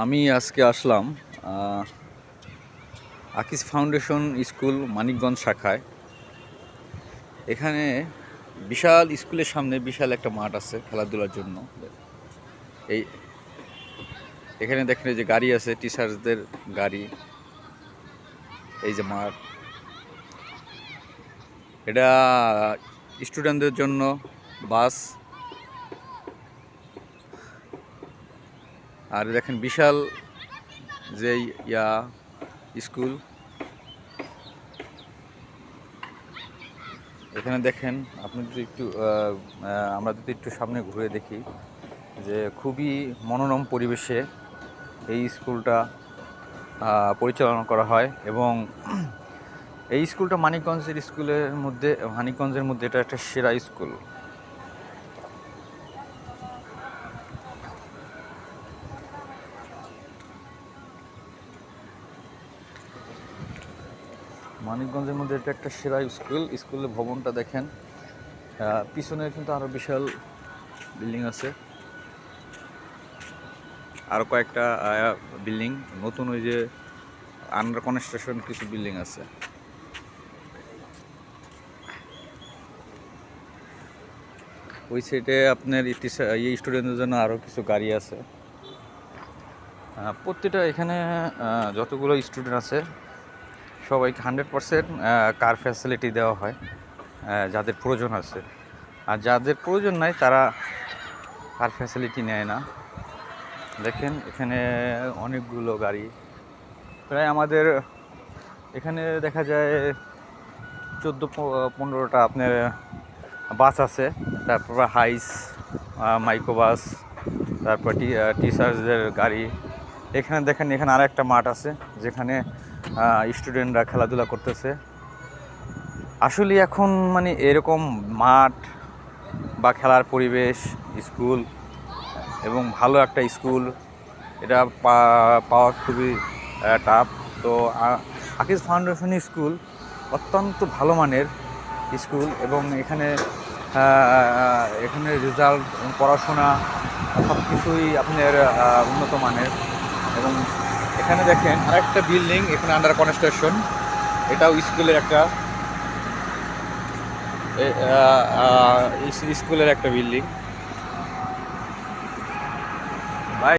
আমি আজকে আসলাম আকিস ফাউন্ডেশন স্কুল মানিকগঞ্জ শাখায়। এখানে বিশাল স্কুলের সামনে বিশাল একটা মাঠ আছে খেলাধুলার জন্য। এই এখানে দেখেন যে গাড়ি আছে, টিচার্সদের গাড়ি। এই যে মাঠ, এটা স্টুডেন্টদের জন্য বাস। আর দেখেন বিশাল যে স্কুল। এখানে দেখেন আপনি যদি একটু আমরা যদি একটু সামনে ঘুরে দেখি যে খুবই মনোরম পরিবেশে এই স্কুলটা পরিচালনা করা হয়। এবং এই স্কুলটা মানিকগঞ্জের মধ্যে এটা একটা সেরা স্কুল। মানিকগঞ্জের মধ্যে এটা একটা সেরা স্কুলের ভবনটা দেখেন। পিছনে কিন্তু আরও বিশাল বিল্ডিং আছে, আরও কয়েকটা বিল্ডিং নতুন, ওই যে আন্ডার কনস্ট্রাকশন কিছু বিল্ডিং আছে। ওই সাইডে আপনার স্টুডেন্টদের জন্য আরও কিছু গাড়ি আছে। প্রত্যেকটা এখানে যতগুলো স্টুডেন্ট আছে সবাইকে 100% কার ফ্যাসিলিটি দেওয়া হয় যাদের প্রয়োজন আছে। আর যাদের প্রয়োজন নাই তারা কার ফ্যাসিলিটি নেয় না। দেখেন এখানে অনেকগুলো গাড়ি, প্রায় আমাদের এখানে দেখা যায় 14-15টা আপনার বাস আছে। তারপর হাইস, মাইক্রো বাস, তারপর টিচার্সদের গাড়ি। এখানে দেখেন এখানে আর একটা মাঠ আছে যেখানে স্টুডেন্টরা খেলাধুলা করতেছে। আসলে এখন মানে এরকম মাঠ বা খেলার পরিবেশ, স্কুল এবং ভালো একটা স্কুল এটা পাওয়া খুবই টাফ। তো আকিস ফাউন্ডেশন স্কুল অত্যন্ত ভালো মানের স্কুল, এবং এখানে রেজাল্ট, পড়াশোনা সব কিছুই আপনার উন্নত মানের। এবং এখানে দেখেন আরেকটা বিল্ডিং এখানে আন্ডার কনস্ট্রাকশন, এটাও স্কুলের একটা বিল্ডিং।